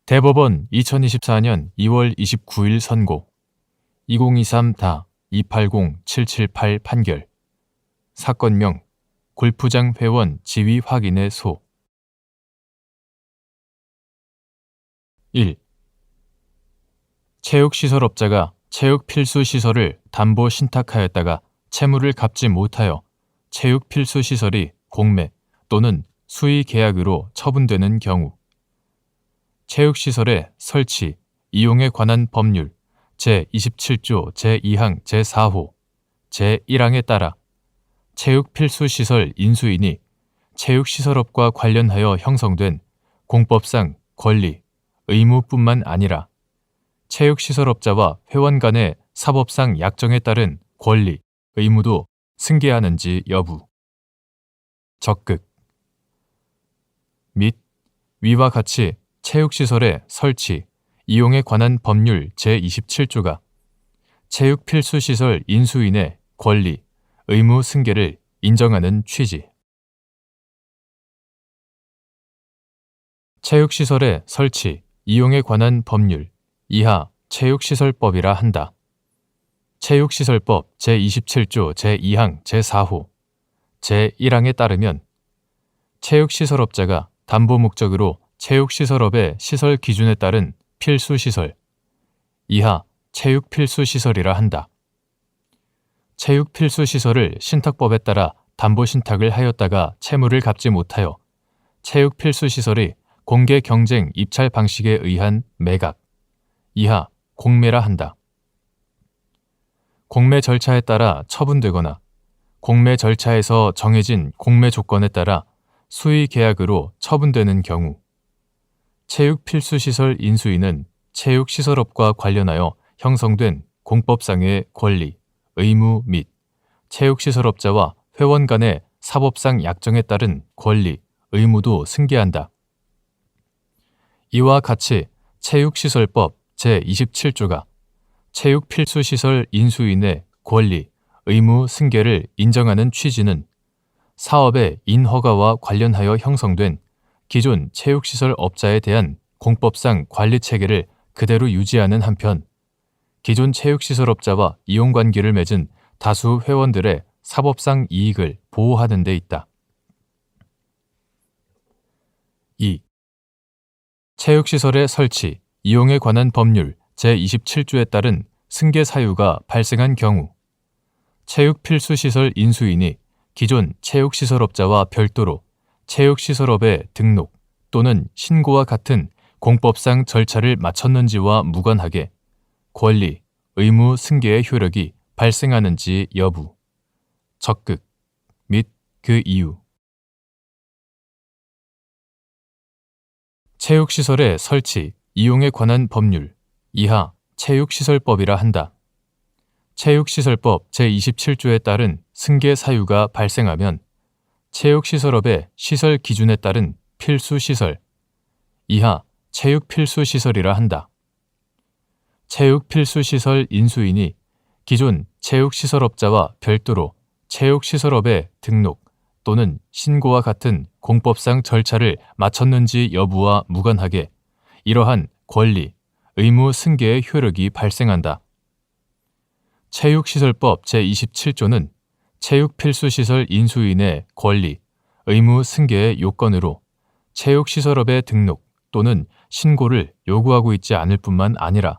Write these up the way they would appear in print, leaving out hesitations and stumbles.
대법원 2024년 2월 29일 선고 2023-280778 판결 사건명 골프장 회원 지위 확인의 소 1. 체육시설업자가 체육필수시설을 담보 신탁하였다가 채무를 갚지 못하여 체육필수시설이 공매 또는 수의계약으로 처분되는 경우 체육시설의 설치, 이용에 관한 법률 제27조 제2항 제4호 제1항에 따라 체육필수시설 인수인이 체육시설업과 관련하여 형성된 공법상 권리, 의무뿐만 아니라 체육시설업자와 회원 간의 사법상 약정에 따른 권리, 의무도 승계하는지 여부 적극 및 위와 같이 체육시설의 설치, 이용에 관한 법률 제27조가 체육필수시설 인수인의 권리, 의무 승계를 인정하는 취지. 체육시설의 설치, 이용에 관한 법률 이하 체육시설법이라 한다. 체육시설법 제27조 제2항 제4호 제1항에 따르면 체육시설업자가 담보 목적으로 체육시설업의 시설 기준에 따른 필수시설 이하 체육필수시설이라 한다. 체육필수시설을 신탁법에 따라 담보신탁을 하였다가 채무를 갚지 못하여 체육필수시설이 공개경쟁 입찰 방식에 의한 매각 이하 공매라 한다. 공매 절차에 따라 처분되거나 공매 절차에서 정해진 공매 조건에 따라 수의계약으로 처분되는 경우 체육필수시설 인수인은 체육시설업과 관련하여 형성된 공법상의 권리, 의무 및 체육시설업자와 회원 간의 사법상 약정에 따른 권리, 의무도 승계한다. 이와 같이 체육시설법 제27조가 체육필수시설 인수인의 권리, 의무 승계를 인정하는 취지는 사업의 인허가와 관련하여 형성된 기존 체육시설 업자에 대한 공법상 관리체계를 그대로 유지하는 한편 기존 체육시설업자와 이용관계를 맺은 다수 회원들의 사법상 이익을 보호하는 데 있다. 2. 체육시설의 설치, 이용에 관한 법률 제27조에 따른 승계 사유가 발생한 경우 체육필수시설 인수인이 기존 체육시설업자와 별도로 체육시설업의 등록 또는 신고와 같은 공법상 절차를 마쳤는지와 무관하게 권리, 의무 승계의 효력이 발생하는지 여부, 적극 및 그 이유 체육시설의 설치, 이용에 관한 법률 이하 체육시설법이라 한다. 체육시설법 제27조에 따른 승계 사유가 발생하면 체육시설업의 시설 기준에 따른 필수시설 이하 체육필수시설이라 한다. 체육필수시설 인수인이 기존 체육시설업자와 별도로 체육시설업의 등록 또는 신고와 같은 공법상 절차를 마쳤는지 여부와 무관하게 이러한 권리, 의무 승계의 효력이 발생한다. 체육시설법 제27조는 체육필수시설 인수인의 권리, 의무 승계의 요건으로 체육시설업의 등록 또는 신고를 요구하고 있지 않을 뿐만 아니라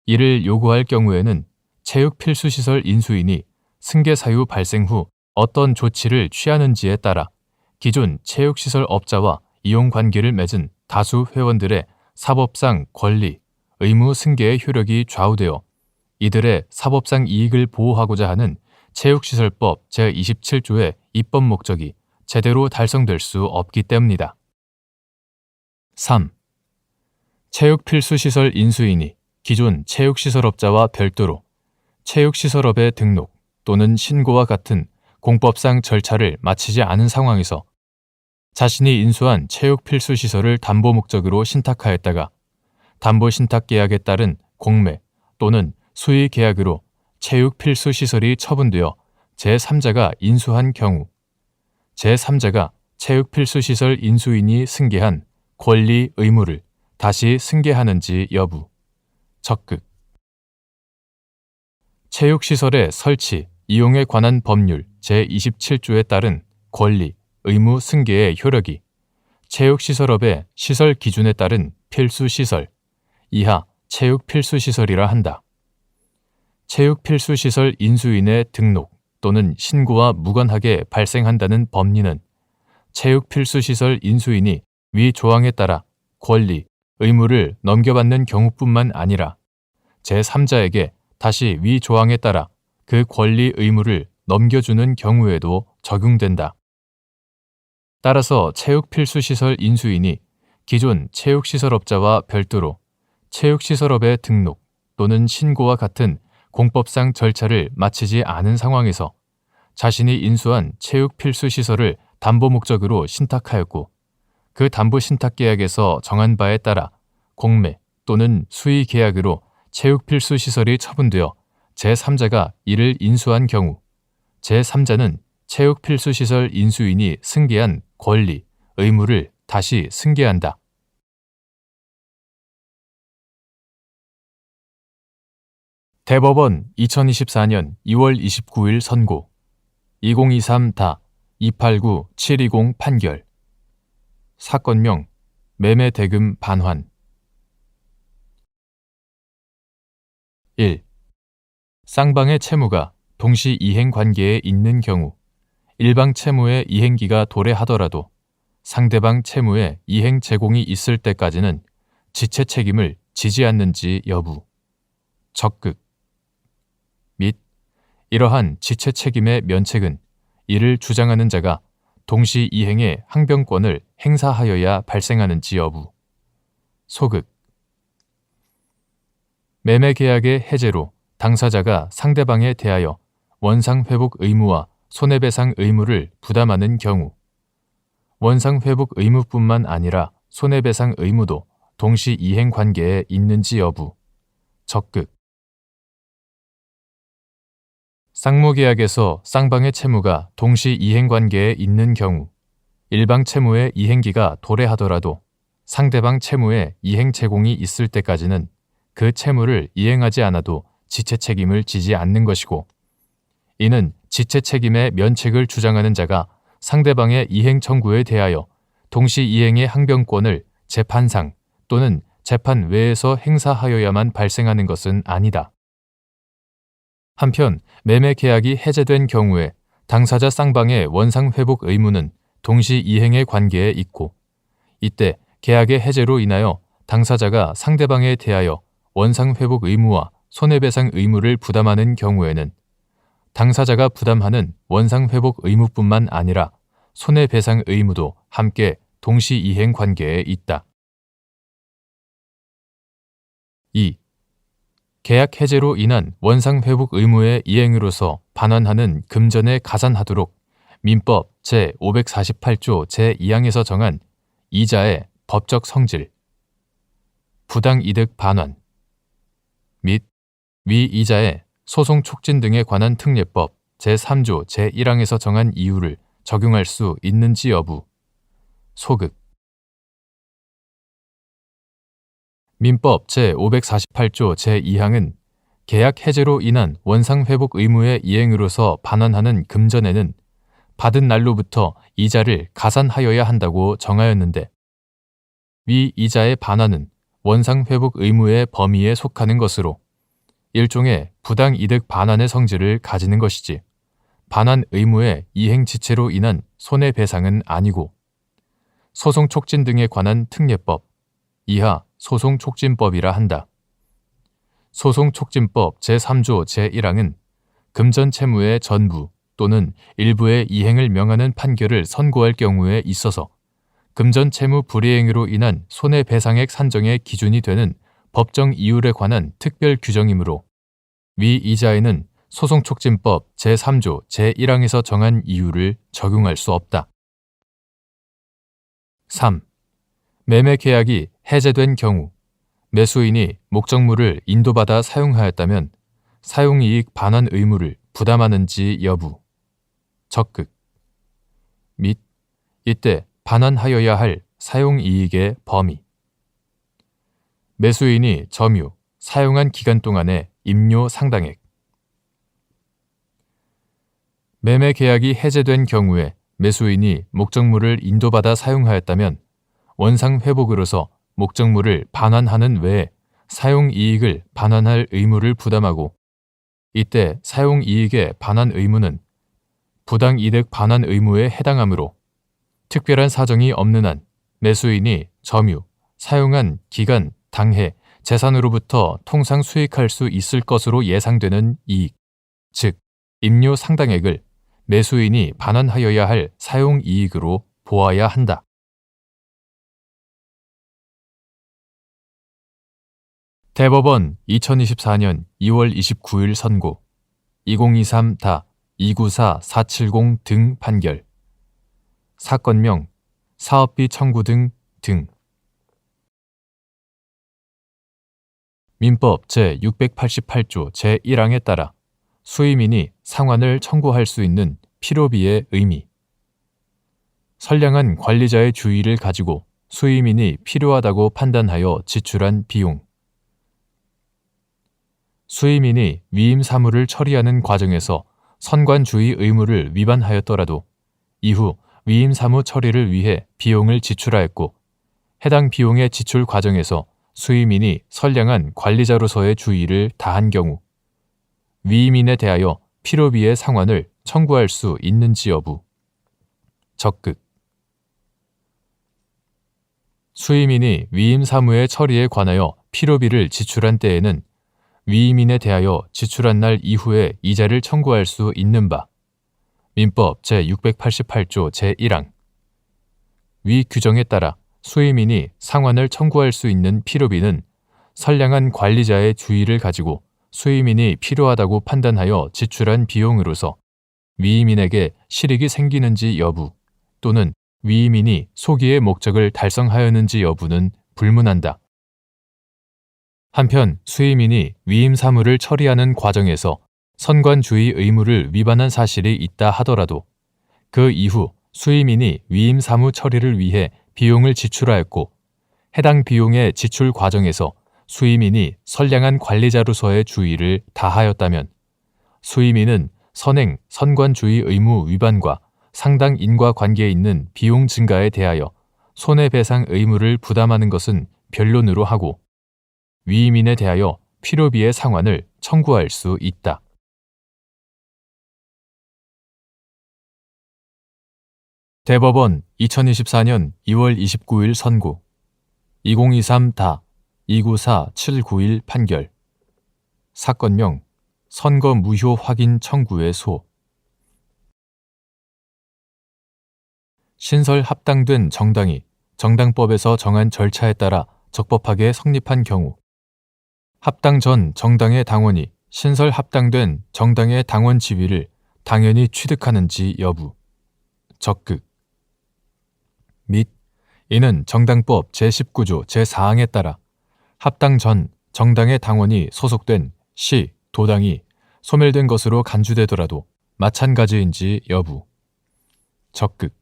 이를 요구할 경우에는 체육필수시설 인수인이 승계 사유 발생 후 어떤 조치를 취하는지에 따라 기존 체육시설 업자와 이용관계를 맺은 다수 회원들의 사법상 권리, 의무 승계의 효력이 좌우되어 이들의 사법상 이익을 보호하고자 하는 체육시설법 제27조의 입법 목적이 제대로 달성될 수 없기 때문이다. 3. 체육필수시설 인수인이 기존 체육시설업자와 별도로 체육시설업의 등록 또는 신고와 같은 공법상 절차를 마치지 않은 상황에서 자신이 인수한 체육필수시설을 담보 목적으로 신탁하였다가 담보신탁계약에 따른 공매 또는 수의계약으로 체육필수시설이 처분되어 제3자가 인수한 경우 제3자가 체육필수시설 인수인이 승계한 권리 의무를 다시 승계하는지 여부. 적극. 체육시설의 설치, 이용에 관한 법률 제27조에 따른 권리, 의무 승계의 효력이 체육시설업의 시설 기준에 따른 필수시설, 이하 체육필수시설이라 한다. 체육필수시설 인수인의 등록 또는 신고와 무관하게 발생한다는 법리는 체육필수시설 인수인이 위 조항에 따라 권리, 의무를 넘겨받는 경우뿐만 아니라 제3자에게 다시 위 조항에 따라 그 권리, 의무를 넘겨주는 경우에도 적용된다. 따라서 체육필수시설 인수인이 기존 체육시설업자와 별도로 체육시설업의 등록 또는 신고와 같은 공법상 절차를 마치지 않은 상황에서 자신이 인수한 체육필수시설을 담보 목적으로 신탁하였고 그 담보 신탁계약에서 정한 바에 따라 공매 또는 수의 계약으로 체육필수시설이 처분되어 제3자가 이를 인수한 경우 제3자는 체육필수시설 인수인이 승계한 권리, 의무를 다시 승계한다. 대법원 2024년 2월 29일 선고 2023-289720 판결 사건명 매매대금 반환 1. 쌍방의 채무가 동시 이행 관계에 있는 경우 일방 채무의 이행기가 도래하더라도 상대방 채무의 이행 제공이 있을 때까지는 지체 책임을 지지 않는지 여부. 적극. 및 이러한 지체 책임의 면책은 이를 주장하는 자가 동시 이행의 항변권을 행사하여야 발생하는지 여부. 소극. 매매계약의 해제로 당사자가 상대방에 대하여 원상회복 의무와 손해배상 의무를 부담하는 경우 원상회복 의무뿐만 아니라 손해배상 의무도 동시 이행 관계에 있는지 여부. 적극. 쌍무계약에서 쌍방의 채무가 동시 이행 관계에 있는 경우 일방 채무의 이행기가 도래하더라도 상대방 채무의 이행 제공이 있을 때까지는 그 채무를 이행하지 않아도 지체 책임을 지지 않는 것이고 이는 지체 책임의 면책을 주장하는 자가 상대방의 이행 청구에 대하여 동시 이행의 항변권을 재판상 또는 재판 외에서 행사하여야만 발생하는 것은 아니다. 한편 매매 계약이 해제된 경우에 당사자 쌍방의 원상회복 의무는 동시 이행의 관계에 있고 이때 계약의 해제로 인하여 당사자가 상대방에 대하여 원상회복 의무와 손해배상 의무를 부담하는 경우에는 당사자가 부담하는 원상회복 의무뿐만 아니라 손해배상 의무도 함께 동시 이행 관계에 있다. 2. 계약 해제로 인한 원상회복 의무의 이행으로서 반환하는 금전에 가산하도록 민법 제548조 제2항에서 정한 이자의 법적 성질, 부당이득 반환 및 위 이자의 소송 촉진 등에 관한 특례법 제3조 제1항에서 정한 이유를 적용할 수 있는지 여부. 소극. 민법 제548조 제2항은 계약 해제로 인한 원상회복 의무의 이행으로서 반환하는 금전에는 받은 날로부터 이자를 가산하여야 한다고 정하였는데 위 이자의 반환은 원상회복 의무의 범위에 속하는 것으로 일종의 부당이득 반환의 성질을 가지는 것이지 반환 의무의 이행 지체로 인한 손해배상은 아니고 소송 촉진 등에 관한 특례법 이하 소송촉진법이라 한다. 소송촉진법 제3조 제1항은 금전 채무의 전부 또는 일부의 이행을 명하는 판결을 선고할 경우에 있어서 금전 채무 불이행으로 인한 손해배상액 산정의 기준이 되는 법정 이율에 관한 특별 규정이므로 위 이자에는 소송촉진법 제3조 제1항에서 정한 이유를 적용할 수 없다. 3. 매매계약이 해제된 경우 매수인이 목적물을 인도받아 사용하였다면 사용이익 반환 의무를 부담하는지 여부. 적극. 및 이때 반환하여야 할 사용이익의 범위. 매수인이 점유, 사용한 기간 동안의 임료 상당액. 매매 계약이 해제된 경우에 매수인이 목적물을 인도받아 사용하였다면 원상 회복으로서 목적물을 반환하는 외에 사용 이익을 반환할 의무를 부담하고, 이때 사용 이익의 반환 의무는 부당 이득 반환 의무에 해당하므로 특별한 사정이 없는 한 매수인이 점유, 사용한 기간, 당해, 재산으로부터 통상 수익할 수 있을 것으로 예상되는 이익, 즉 임료 상당액을 매수인이 반환하여야 할 사용 이익으로 보아야 한다. 대법원 2024년 2월 29일 선고 2023-294470 등 판결. 사건명 사업비 청구 등 민법 제688조 제1항에 따라 수의민이 상환을 청구할 수 있는 필요비의 의미. 선량한 관리자의 주의를 가지고 수의민이 필요하다고 판단하여 지출한 비용. 수의민이 위임 사무를 처리하는 과정에서 선관주의 의무를 위반하였더라도 이후 위임 사무 처리를 위해 비용을 지출하였고, 해당 비용의 지출 과정에서 수의민이 선량한 관리자로서의 주의를 다한 경우 위임인에 대하여 필요비의 상환을 청구할 수 있는지 여부. 적극. 수의민이 위임 사무의 처리에 관하여 필요비를 지출한 때에는 위임인에 대하여 지출한 날 이후에 이자를 청구할 수 있는 바 민법 제688조 제1항. 위 규정에 따라 수의민이 상환을 청구할 수 있는 필요비는 선량한 관리자의 주의를 가지고 수의민이 필요하다고 판단하여 지출한 비용으로서 위임인에게 실익이 생기는지 여부 또는 위임인이 소기의 목적을 달성하였는지 여부는 불문한다. 한편 수의민이 위임 사무를 처리하는 과정에서 선관주의 의무를 위반한 사실이 있다 하더라도 그 이후 수의민이 위임 사무 처리를 위해 비용을 지출하였고, 해당 비용의 지출 과정에서 수의민이 선량한 관리자로서의 주의를 다하였다면 수의민은 선행 선관주의 의무 위반과 상당 인과관계에 있는 비용 증가에 대하여 손해배상 의무를 부담하는 것은 변론으로 하고 위임인에 대하여 필요비의 상환을 청구할 수 있다. 대법원 2024년 2월 29일 선고 2023-294791 판결. 사건명 선거 무효 확인 청구의 소. 신설 합당된 정당이 정당법에서 정한 절차에 따라 적법하게 성립한 경우 합당 전 정당의 당원이 신설 합당된 정당의 당원 지위를 당연히 취득하는지 여부. 적극. 및 이는 정당법 제19조 제4항에 따라 합당 전 정당의 당원이 소속된 시, 도당이 소멸된 것으로 간주되더라도 마찬가지인지 여부. 적극.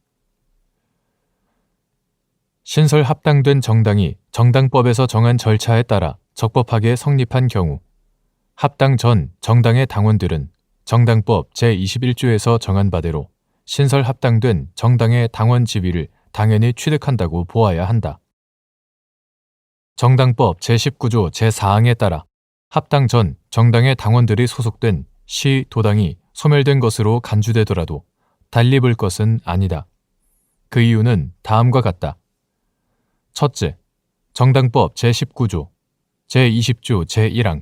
신설 합당된 정당이 정당법에서 정한 절차에 따라 적법하게 성립한 경우 합당 전 정당의 당원들은 정당법 제21조에서 정한 바대로 신설 합당된 정당의 당원 지위를 당연히 취득한다고 보아야 한다. 정당법 제19조 제4항에 따라 합당 전 정당의 당원들이 소속된 시, 도당이 소멸된 것으로 간주되더라도 달리 볼 것은 아니다. 그 이유는 다음과 같다. 첫째, 정당법 제19조, 제20조 제1항,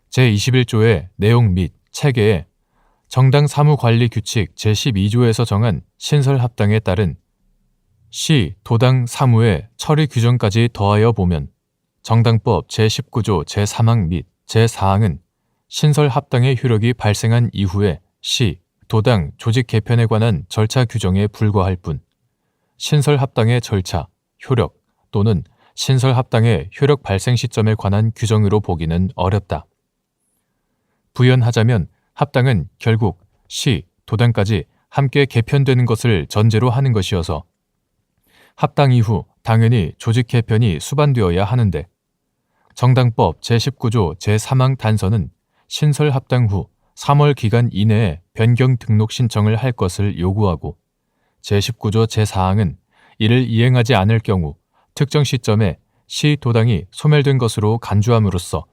제21조의 내용 및 체계에 정당 사무관리 규칙 제12조에서 정한 신설 합당에 따른 시, 도당 사무의 처리 규정까지 더하여 보면 정당법 제19조 제3항 및 제4항은 신설 합당의 효력이 발생한 이후에 시, 도당 조직 개편에 관한 절차 규정에 불과할 뿐 신설 합당의 절차, 효력 또는 신설 합당의 효력 발생 시점에 관한 규정으로 보기는 어렵다. 부연하자면 합당은 결국 시, 도당까지 함께 개편되는 것을 전제로 하는 것이어서 합당 이후 당연히 조직 개편이 수반되어야 하는데 정당법 제19조 제3항 단서는 신설 합당 후 3월 기간 이내에 변경 등록 신청을 할 것을 요구하고 제19조 제4항은 이를 이행하지 않을 경우 특정 시점에 시 도당이 소멸된 것으로 간주함으로써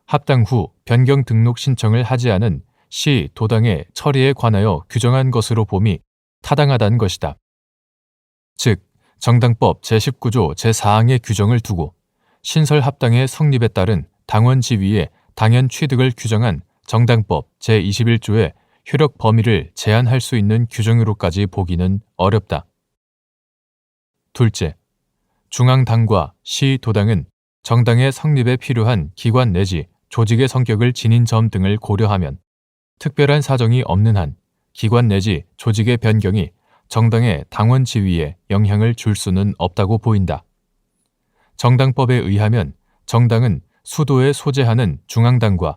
합당 후 변경 등록 신청을 하지 않은 시 도당의 처리에 관하여 규정한 것으로 봄이 타당하다는 것이다. 즉, 정당법 제19조 제4항의 규정을 두고 신설 합당의 성립에 따른 당원 지위의 당연 취득을 규정한 정당법 제21조의 효력 범위를 제한할 수 있는 규정으로까지 보기는 어렵다. 둘째, 중앙당과 시도당은 정당의 성립에 필요한 기관 내지 조직의 성격을 지닌 점 등을 고려하면 특별한 사정이 없는 한 기관 내지 조직의 변경이 정당의 당원 지위에 영향을 줄 수는 없다고 보인다. 정당법에 의하면 정당은 수도에 소재하는 중앙당과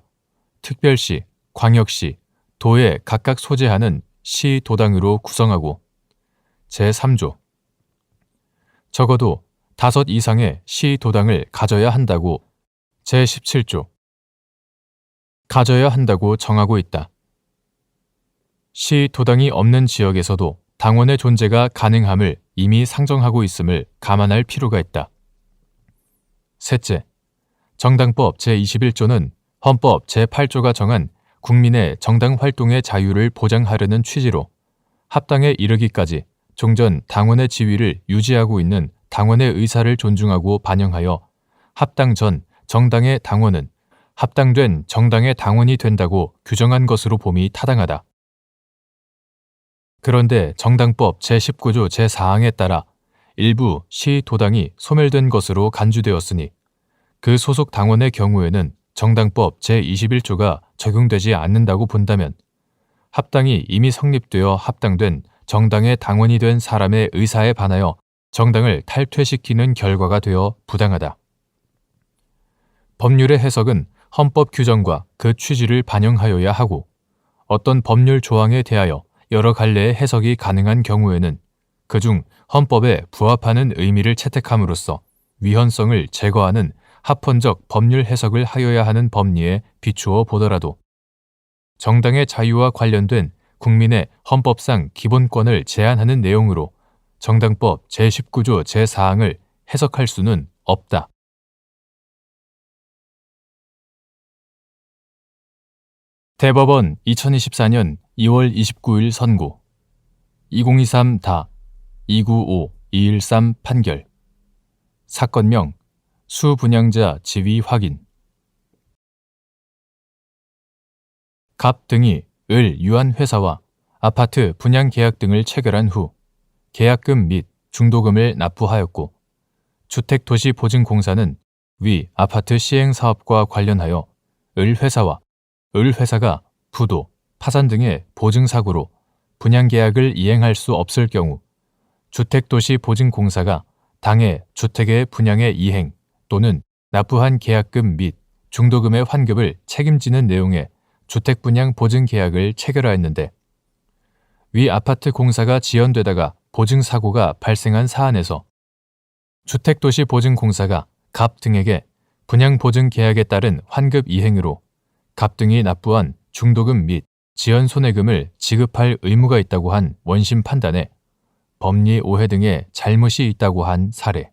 특별시, 광역시, 도에 각각 소재하는 시도당으로 구성하고 제3조 적어도 5 이상의 시도당을 가져야 한다고 제17조 가져야 한다고 정하고 있다. 시도당이 없는 지역에서도 당원의 존재가 가능함을 이미 상정하고 있음을 감안할 필요가 있다. 셋째, 정당법 제21조는 헌법 제8조가 정한 국민의 정당 활동의 자유를 보장하려는 취지로 합당에 이르기까지 종전 당원의 지위를 유지하고 있는 당원의 의사를 존중하고 반영하여 합당 전 정당의 당원은 합당된 정당의 당원이 된다고 규정한 것으로 봄이 타당하다. 그런데 정당법 제19조 제4항에 따라 일부 시도당이 소멸된 것으로 간주되었으니 그 소속 당원의 경우에는 정당법 제21조가 적용되지 않는다고 본다면 합당이 이미 성립되어 합당된 정당의 당원이 된 사람의 의사에 반하여 정당을 탈퇴시키는 결과가 되어 부당하다. 법률의 해석은 헌법 규정과 그 취지를 반영하여야 하고 어떤 법률 조항에 대하여 여러 갈래의 해석이 가능한 경우에는 그중 헌법에 부합하는 의미를 채택함으로써 위헌성을 제거하는 합헌적 법률 해석을 하여야 하는 법리에 비추어 보더라도 정당의 자유와 관련된 국민의 헌법상 기본권을 제한하는 내용으로 정당법 제19조 제4항을 해석할 수는 없다. 대법원 2024년 2월 29일 선고 2023다 295213 판결 사건명 수분양자 지위 확인 갑 등이 을 유한 회사와 아파트 분양 계약 등을 체결한 후 계약금 및 중도금을 납부하였고 주택도시보증공사는 위 아파트 시행사업과 관련하여 을 회사와 을 회사가 부도, 파산 등의 보증사고로 분양계약을 이행할 수 없을 경우 주택도시보증공사가 당해 주택의 분양의 이행 또는 납부한 계약금 및 중도금의 환급을 책임지는 내용의 주택분양보증계약을 체결하였는데 위 아파트 공사가 지연되다가 보증사고가 발생한 사안에서 주택도시보증공사가 갑 등에게 분양보증계약에 따른 환급 이행으로 갑 등이 납부한 중도금 및 지연손해금을 지급할 의무가 있다고 한 원심 판단에 법리 오해 등의 잘못이 있다고 한 사례.